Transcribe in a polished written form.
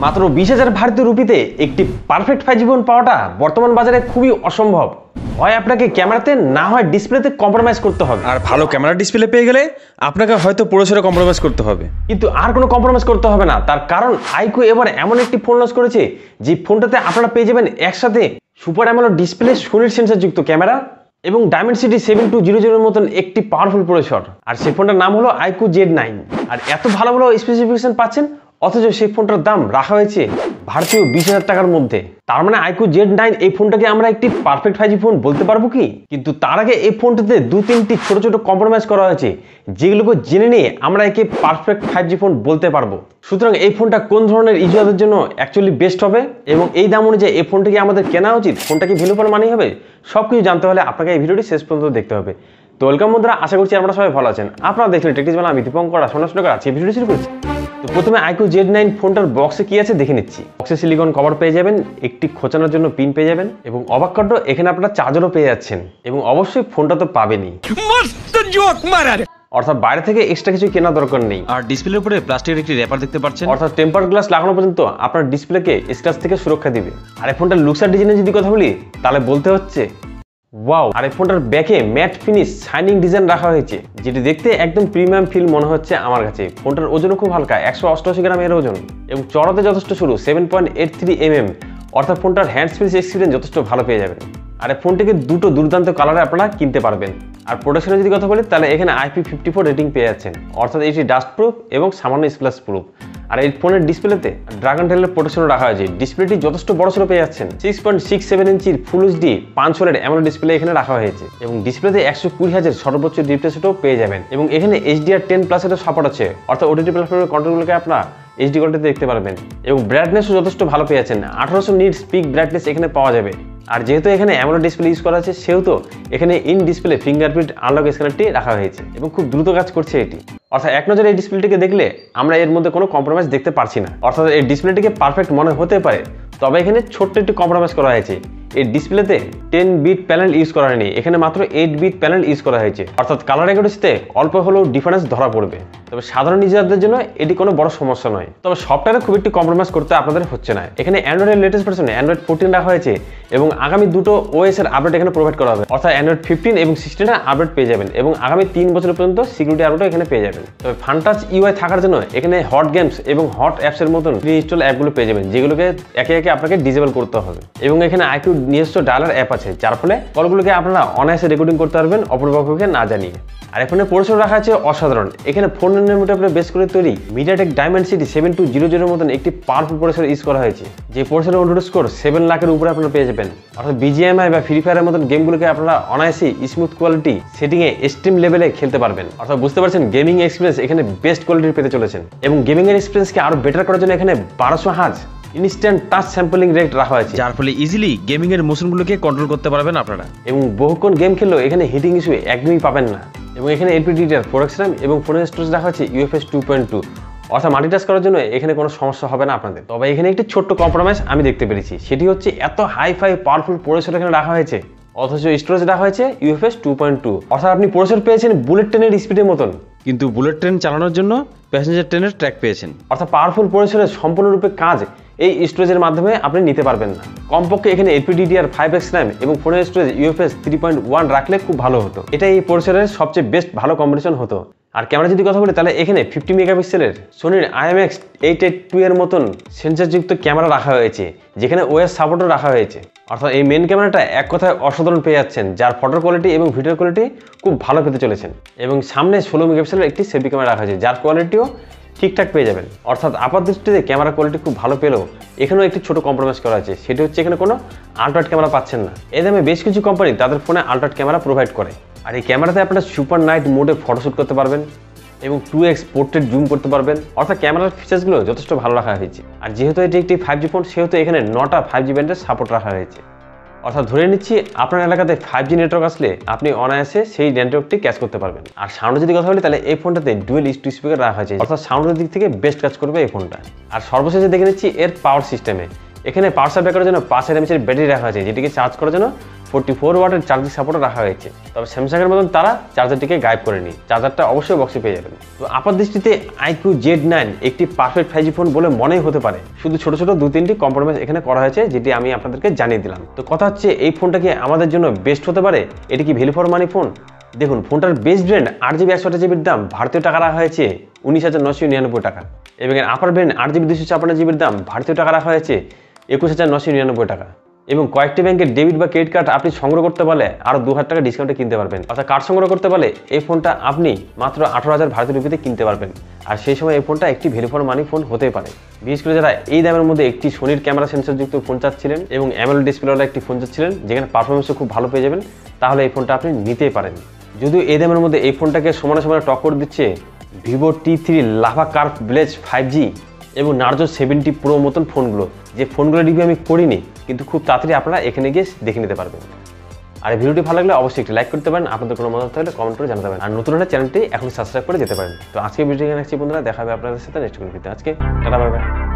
মাত্র 20,000 ভারতীয় রুপিতে একটি পারফেক্ট 5G ফোন পাওয়াটা বর্তমান বাজারে খুবই অসম্ভব। হয় আপনাকে ক্যামেরাতে না হয় ডিসপ্লেতে কম্প্রোমাইজ করতে হবে, আর ভালো ক্যামেরা ডিসপ্লে পেয়ে গেলে আপনাকে হয়তো প্রসেসরে কম্প্রোমাইজ করতে হবে, কিন্তু আর কোনো কম্প্রোমাইজ করতে হবে না। তার কারণ আইকিউ এবার এমন একটি ফোন লঞ্চ করেছে যে ফোনটাতে আপনারা পেয়ে যাবেন একসাথে সুপার অ্যামোলেড ডিসপ্লে, সোনির সেন্সরযুক্ত ক্যামেরা এবং ডায়মেনসিটি 7200 মতন একটি পাওয়ারফুল প্রসেসর। আর সেই ফোনটার নাম হলো আইকিউ Z9। আর এত ভালো ভালো স্পেসিফিকেশন পাচ্ছেন, অথচ সেই ফোনটার দাম রাখা হয়েছে ভারতীয় 20,000 টাকার মধ্যে। তার মানে আইকিউ Z9 এই ফোনটাকে আমরা একটি পারফেক্ট 5G ফোন বলতে পারবো কি? কিন্তু তার আগে এই ফোনটাতে 2-3টি ছোট ছোট কম্প্রোমাইজ করা হয়েছে, যেগুলোকে জেনে নিয়ে আমরা একে পারফেক্ট 5G ফোন বলতে পারবো। সুতরাং এই ফোনটা কোন ধরনের ইউজারদের জন্য অ্যাকচুয়ালি বেস্ট হবে এবং এই দাম অনুযায়ী এই ফোনটাকে আমাদের কেনা উচিত, ফোনটা কি ভ্যালু ফর মানি হবে, সবকিছু জানতে হলে আপনাকে এই ভিডিওটি শেষ পর্যন্ত দেখতে হবে। তো ওয়েলকাম বন্ধুরা, আশা করছি আপনারা সবাই ভালো আছেন। আপনারা দেখলেন টেকটিক্স বাংলা, আমি দীপঙ্কর সোনার আজকে ভিডিওটি শুরু করছি। তো প্রথমে আইকিউ Z9 ফোনটার বক্সে কি আছে দেখে নিচ্ছি। বক্সে সিলিকন কভার পেয়ে যাবেন, একটি খোঁচানোর জন্য পিন পেয়ে যাবেন এবং অবাক কাণ্ড এখানে আপনারা চার্জারও পেয়ে যাচ্ছেন এবং অবশ্যই ফোনটা তো পাবেনই, অর্থাৎ বাইরে থেকে এক্সট্রা কিছু কেনার দরকার নেই। আর ডিসপ্লের উপরে প্লাস্টিকের একটি র্যাপার দেখতে পাচ্ছেন, অর্থাৎ টেম্পার গ্লাস লাগানো পর্যন্ত আপনার ডিসপ্লেকে স্ক্র্যাচ থেকে সুরক্ষা দিবে। আর এই ফোনটার লুকস আর ডিজাইনের যদি কথা বলি তাহলে বলতে হচ্ছে ওয়াও। আর এই ফোনটার ব্যাকে ম্যাট ফিনিশ শাইনিং ডিজাইন রাখা হয়েছে, যেটি দেখতে একদম প্রিমিয়াম ফিল মনে হচ্ছে আমার কাছে। ফোনটার ওজনও খুব হালকা, 188 গ্রাম এর ওজন এবং চড়াতে যথেষ্ট সরু 7.83 mm, অর্থাৎ ফোনটার হ্যান্ড স্পেস এক্সপিরিয়েন্স যথেষ্ট ভালো পেয়ে যাবেন। আর এই ফোনটিকে দুটো দুর্দান্ত কালারে আপনারা কিনতে পারবেন। আর প্রোটেকশনের যদি কথা বলি তাহলে এখানে IP54 রেটিং পেয়ে যাচ্ছেন, অর্থাৎ এটি ডাস্ট প্রুফ এবং সামান্য স্প্ল্যাশ প্রুফ। আর এই ফোনের ডিসপ্লেতে ড্রাগন টেলের প্রোটেকশন রাখা হয়েছে, ডিসপ্লেটি যথেষ্ট বড়সড় পেয়ে যাচ্ছেন। 6.67 ইঞ্চির ফুল এইচডি 500 অ্যামোলেড ডিসপ্লে এখানে রাখা হয়েছে এবং ডিসপ্লেতে 120,000 সর্বোচ্চ রিফ্রেশ রেটও পেয়ে যাবেন এবং এখানে HDR10+ এর সাপোর্ট আছে, অর্থাৎ ওটিটি প্ল্যাটফর্মের কন্টেন্টগুলোকে আপনারা HD কোয়ালিটিতে দেখতে পারবেন এবং ব্রাইটনেসও যথেষ্ট ভালো পেয়ে যাচ্ছেন। 1800 নিটস পিক ব্রাইটনেস এখানে পাওয়া যাবে। আর যেহেতু এখানে অ্যামোলেড ডিসপ্লে ইউজ করা আছে, সেহেতু এখানে ইন ডিসপ্লে ফিঙ্গারপ্রিন্ট আনলক স্ক্যানারটি রাখা হয়েছে এবং খুব দ্রুত কাজ করছে এটি। অর্থাৎ এক নজরে এই ডিসপ্লেটিকে দেখলে আমরা এর মধ্যে কোনো কম্প্রোমাইজ দেখতে পারছি না। অর্থাৎ এই ডিসপ্লেটিকে পারফেক্ট মনে হতে পারে, তবে এখানে ছোট্ট একটি কম্প্রোমাইজ করা হয়েছে। এই ডিসপ্লেতে 10 বিট প্যানেল ইউজ করা হয়নি, এখানে মাত্র 8 বিট প্যানেল ইউজ করা হয়েছে, অর্থাৎ কালার অ্যাকুরেসিতে অল্প হলেও ডিফারেন্স ধরা পড়বে। তবে সাধারণ ইউজারদের জন্য এটি কোনো বড় সমস্যা নয়। তবে সফটওয়্যারে খুব একটি কম্প্রোমাইজ করতে আপনাদের হচ্ছে না। এখানে অ্যান্ড্রয়েডের লেটেস্ট ভার্সনে অ্যান্ড্রয়েড 14 রাখা হয়েছে এবং আগামী দুটো OS এর আপডেট এখানে প্রোভাইড করা হবে, অর্থাৎ অ্যান্ড্রয়েড 15 এবং 16 এর আপডেট পেয়ে যাবেন এবং আগামী 3 বছর পর্যন্ত সিকিউরিটি আপডেটও এখানে পেয়ে যাবেন। তবে ফানটাচ UI থাকার জন্য এখানে হট গেমস এবং হট অ্যাপস এর মতন প্রি ইনস্টল অ্যাপগুলো পেয়ে যাবেন, যেগুলোকে একে একে আপনাকে ডিসেবল করতে হবে। এবং এখানে আইকিউ নিজস্ব ডায়ালার অ্যাপ আছে, যার ফলে কলগুলোকে আপনারা অনায়াসে রেকর্ডিং করতে পারবেন অপরপক্ষকে না জানিয়ে। আর ফোনের প্রসেসর রাখা আছে অসাধারণ, এখানে 4 nanometer বেস করে তৈরি মিডিয়াটেক ডায়মেনসিটি 7200 মতন একটি পাওয়ারফুল প্রসেসর ইউজ করা হয়েছে, যে প্রসেসরের অনুরোধ স্কোর 7 লাখের উপরে আপনারা পেয়ে যাবেন। অর্থাৎ BGMI বা ফ্রি ফায়ারের মতন গেমগুলোকে আপনারা অনায়াসে স্মুথ কোয়ালিটি সেটিংয়ে এক্সট্রিম লেভেলে খেলতে পারবেন। অর্থাৎ বুঝতে পারছেন গেমিং এক্সপিরিয়েন্স এখানে বেস্ট কোয়ালিটির পেতে চলেছেন এবং গেমিং এর এক্সপিরিয়েন্সকে আরো বেটার করার জন্য এখানে 1200 Hz instant touch sampling rate রাখা হয়েছে, যার ফলে ইজিলি গেমিং এর মোশনগুলোকে কন্ট্রোল করতে পারবেন আপনারা এবং বহুক্ষণ গেম খেললেও এখানে হিটিং ইস্যু একদমই পাবেন না। এবং এখানে LPDDR 4X RAM এবং ফোনের স্টোরেজ রাখা হয়েছে UFS 2.2, অর্থাৎ মাল্টিটাস্ক করার জন্য এখানে কোনো সমস্যা হবে না আপনাদের। তবে এখানে একটি ছোট্ট কম্প্রোমাইজ আমি দেখতে পেরেছি, সেটি হচ্ছে এত হাই-ফাই পাওয়ারফুল প্রসেসর এখানে রাখা হয়েছে, অথচ স্টোরেজ রাখা হয়েছে UFS 2.2, অর্থাৎ আপনি প্রসেসর পেয়েছেন বুলেট ট্রেনের স্পিডের মতন, কিন্তু বুলেট ট্রেন চালানোর জন্য প্যাসেঞ্জার ট্রেনের ট্র্যাক পেয়েছেন। অর্থাৎ পাওয়ারফুল প্রসেসরের সম্পূর্ণরূপে কাজ এই স্টোরেজের মাধ্যমে আপনি নিতে পারবেন না। কমপক্ষে এখানে LPDDR 5X RAM এবং ফোনের স্টোরেজ UFS 3.1 রাখলে খুব ভালো হতো, এটা এই প্রসেসরের সবচেয়ে বেস্ট ভালো কম্বিনেশন হতো। আর ক্যামেরা যদি কথা বলি তাহলে এখানে 50 মেগাপিক্সেলের সোনির IMX882 এর মতন সেন্সরযুক্ত ক্যামেরা রাখা হয়েছে, যেখানে OS সাপোর্টও রাখা হয়েছে। অর্থাৎ এই মেন ক্যামেরাটা এক কথায় অসাধারণ পেয়ে যাচ্ছেন, যার ফটোর কোয়ালিটি এবং ভিডিও কোয়ালিটি খুব ভালো পেতে চলেছেন। এবং সামনে 16 মেগাপিক্সেলের একটি সেলফি ক্যামেরা রাখা হয়েছে, যার কোয়ালিটিও ঠিকঠাক পেয়ে যাবেন। অর্থাৎ আপাত দৃষ্টিতে ক্যামেরা কোয়ালিটি খুব ভালো পেলেও এখানেও একটি ছোট কম্প্রোমাইজ করা আছে, সেটি হচ্ছে এখানে কোনো আল্ট্রাওয়াইড ক্যামেরা পাচ্ছেন না। এই দামে বেশ কিছু কোম্পানি তাদের ফোনে আল্ট্রাওয়াইড ক্যামেরা প্রোভাইড করে। আর এই ক্যামেরাতে আপনারা সুপার নাইট মোডে ফটোশ্যুট করতে পারবেন এবং 2x পোর্ট্রেট জুম করতে পারবেন, অর্থাৎ ক্যামেরার ফিচার্সগুলো যথেষ্ট ভালো রাখা হয়েছে। আর যেহেতু এটি একটি 5G ফোন, সেহেতু এখানে 9টা 5G ব্যান্ডের সাপোর্ট রাখা হয়েছে। অর্থাৎ ধরে নিচ্ছি আপনার এলাকাতে 5G নেটওয়ার্ক আসলে আপনি অনায়াসে সেই নেটওয়ার্কটি ক্যাচ করতে পারবেন। আর সাউন্ডের যদি কথা বলি তাহলে এই ফোনটাতে ডুয়েল স্টিরিও স্পিকার রাখা হয়েছে, অর্থাৎ সাউন্ডের দিক থেকে বেস্ট কাজ করবে এই ফোনটা। আর সর্বশেষে দেখে নিচ্ছি এর পাওয়ার সিস্টেমে, এখানে পাওয়ার সাপ্লাই করার জন্য 5000 mAh ব্যাটারি রাখা আছে, যেটিকে চার্জ করার জন্য 44 ওয়াটের চার্জিং সাপোর্টও রাখা হয়েছে। তবে স্যামসাংয়ের মতন তারা চার্জারটিকে গায়েব করেনি, চার্জারটা অবশ্যই বক্সে পেয়ে যাবেন। তো আপাত দৃষ্টিতে iQOO Z9 একটি পারফেক্ট 5G ফোন বলে মনেই হতে পারে, শুধু ছোট ছোট 2-3টি কম্প্রোমাইজ এখানে করা হয়েছে, যেটি আমি আপনাদেরকে জানিয়ে দিলাম। তো কথা হচ্ছে এই ফোনটা কি আমাদের জন্য বেস্ট হতে পারে? এটি কি ভ্যালু ফর মানি ফোন? দেখুন, ফোনটার বেস্ট ব্র্যান্ড 8GB 128GBর দাম ভারতীয় টাকা রাখা হয়েছে 19,999 টাকা, এবং এর আপার ব্র্যান্ড 8GB 256GBর দাম ভারতীয় টাকা রাখা হয়েছে 21,999 টাকা। এবং কয়েকটি ব্যাংকের ডেবিট বা ক্রেডিট কার্ড আপনি সংগ্রহ করতে পারলে আরও 2,000 টাকা ডিসকাউন্টে কিনতে পারবেন। অর্থাৎ কার্ড সংগ্রহ করতে পারলে এই ফোনটা আপনি মাত্র 18,000 ভারতীয় রুপিতে কিনতে পারবেন। আর সেই সময় এই ফোনটা একটি ভ্যালু ফর মানি ফোন হতে পারে। বিশেষ করে যারা এই দামের মধ্যে একটি সোনির ক্যামেরা সেন্সরযুক্ত ফোন চাচ্ছিলেন এবং অ্যামোলেড ডিসপ্লেওয়ালা একটি ফোন চাচ্ছিলেন, যেখানে পারফরমেন্সও খুব ভালো পেয়ে যাবেন, তাহলে এই ফোনটা আপনি নিতেই পারেন। যদিও এই দামের মধ্যে এই ফোনটাকে সমানে সমানে টক্কর দিচ্ছে Vivo T3 lava curve bless 5G এবং নার্জো 70 প্রো মতন ফোনগুলো, যে ফোনগুলো রিভিউ আমি করিনি, কিন্তু খুব তাড়াতাড়ি আপনারা এখানে গিয়ে দেখে নিতে পারবেন। আর এই ভিডিওটি ভালো লাগলে অবশ্যই একটি লাইক করতে পারেন, আপনাদের কোনো মতামত থাকলে কমেন্ট করে জানাতে পারেন। আর নতুন হলে চ্যানেলটি এখন সাবস্ক্রাইব করে যেতে পারেন। তো আজকে ভিডিও এখানে রাখছি বন্ধুরা, দেখা হবে আপনাদের সাথে নেক্সট ভিডিওতে। আজকে টাটা, বাই বাই।